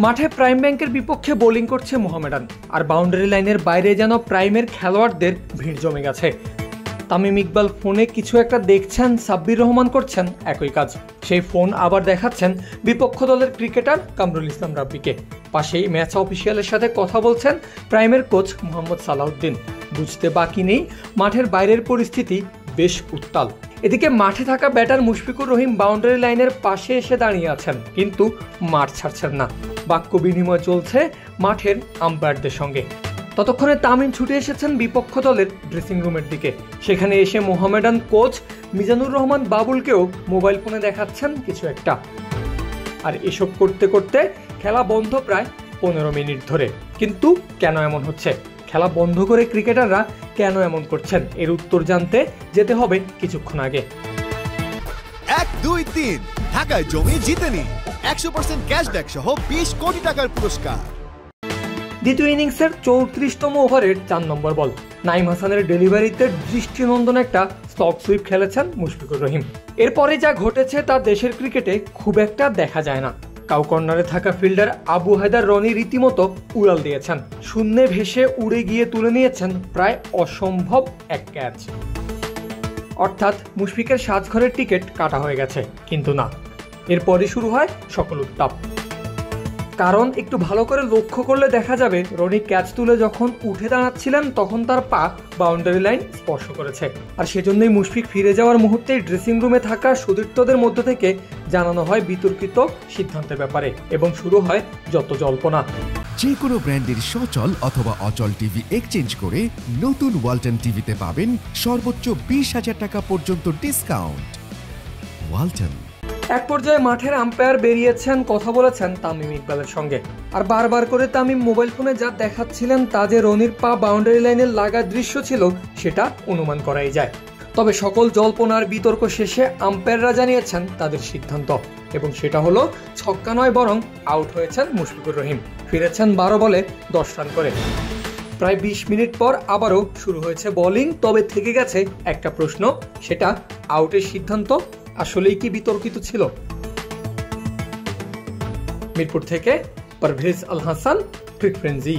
মাঠে প্রাইম ব্যাংকের বিপক্ষে বোলিং করছে মোহামেডান, আর বাউন্ডারি লাইনের বাইরে যেন প্রাইমের খেলোয়াড়দের ভিড় জমে গেছে। তামিম ইকবাল ফোনে কিছু একটা দেখছেন, সাব্বির রহমান করছেন একই কাজ। সেই ফোন আবার দেখাচ্ছেন বিপক্ষ দলের ক্রিকেটার কামরুল ইসলাম রাব্বিকে। পাশেই ম্যাচ অফিসিয়ালের সাথে কথা বলছেন প্রাইমের কোচ মোহাম্মদ সালাউদ্দিন। বুঝতে বাকি নেই মাঠের বাইরের পরিস্থিতি বেশ উত্তাল। এদিকে মাঠে থাকা ব্যাটার মুশফিকুর রহিম বাউন্ডারি লাইনের পাশে এসে দাঁড়িয়ে আছেন, কিন্তু মাঠ ছাড়ছেন না। বাক্য বিনিময় চলছে মাঠের আম্পায়ারদের সঙ্গে। ততক্ষণে তামিম ছুটে এসেছেন বিপক্ষ দলের ড্রেসিং রুমের দিকে। সেখানে এসে মোহামেডান কোচ মিজানুর রহমান বাবুলকেও মোবাইল ফোনে দেখাচ্ছেন কিছু একটা। আর এসব করতে করতে খেলা বন্ধ প্রায় 15 মিনিট ধরে। কিন্তু কেন এমন হচ্ছে? খেলা বন্ধ করে ক্রিকেটাররা কেন এমন করছেন? এর উত্তর জানতে যেতে হবে কিছুক্ষণ আগে। 1, 2, 3 ঢাকায় জমি জিতে নিন 100% ক্যাশব্যাক সহ 20 কোটি টাকার পুরস্কার। দ্বিতীয় ইনিংসের 34তম ওভারের 4 নম্বর বল। নাইম হাসানের ডেলিভারিতে দৃষ্টিনন্দন একটা স্টক সুইপ খেলেছেন মুশফিকুর রহিম। এরপরে যা ঘটেছে তা দেশের ক্রিকেটে খুব একটা দেখা যায় না। কাউ কর্নারে থাকা ফিল্ডার আবু হায়দার রনি রীতিমতো উড়াল দিয়েছেন। শূন্যে ভেসে উড়ে গিয়ে তুলে নিয়েছেন প্রায় অসম্ভব এক ক্যাচ। অর্থাৎ মুশফিকের সাজঘরের টিকিট কাটা হয়ে গেছে। কিন্তু না, এরপরই শুরু হয় সকল উত্তাপ। কারণ একটু ভালো করে লক্ষ্য করলে দেখা যাবে রনি ক্যাচ তুলে যখন উঠে দাঁড়াচ্ছিলেন তখন তার পা বাউন্ডারি লাইন স্পর্শ করেছে। আর সেজন্যই মুশফিক ফিরে যাওয়ার মুহূর্তেই ড্রেসিং রুমে থাকা সতীর্থদের মধ্য থেকে জানানো হয় বিতর্কিত সিদ্ধান্তের ব্যাপারে এবং শুরু হয় যত জল্পনা। যে কোনো ব্র্যান্ডের সচল অথবা অচল টিভি এক্সচেঞ্জ করে নতুন ওয়ালটন টিভিতে পাবেন সর্বোচ্চ 20,000 টাকা পর্যন্ত ডিসকাউন্ট। ওয়ালটন। এক পর্যায়ে মাঠের আম্পায়ার বেরিয়েছেন, কথা বলেছেন তামিম ইকবালের সঙ্গে। আর বারবার করে তামিম মোবাইল ফোনে যা দেখাচ্ছিলেন তা যে রনির পা বাউন্ডারি লাইনের লাগা দৃশ্য ছিল সেটা অনুমান করাই যায়। তবে সকল জল্পনার বিতর্ক শেষে আম্পায়াররা জানিয়েছেন তাদের সিদ্ধান্ত, এবং সেটা হলো ছক্কা নয় বরং আউট হয়েছেন মুশফিকুর রহিম। ফিরেছেন 12 বলে 10 রান করে। প্রায় 20 মিনিট পর আবারও শুরু হয়েছে বোলিং। তবে থেকে গেছে একটা প্রশ্ন, সেটা আউটের সিদ্ধান্ত আসলেই কি বিতর্কিত ছিল? মিরপুর থেকে পারভেজ আল হাসান, ক্রিক ফ্রেন্জি।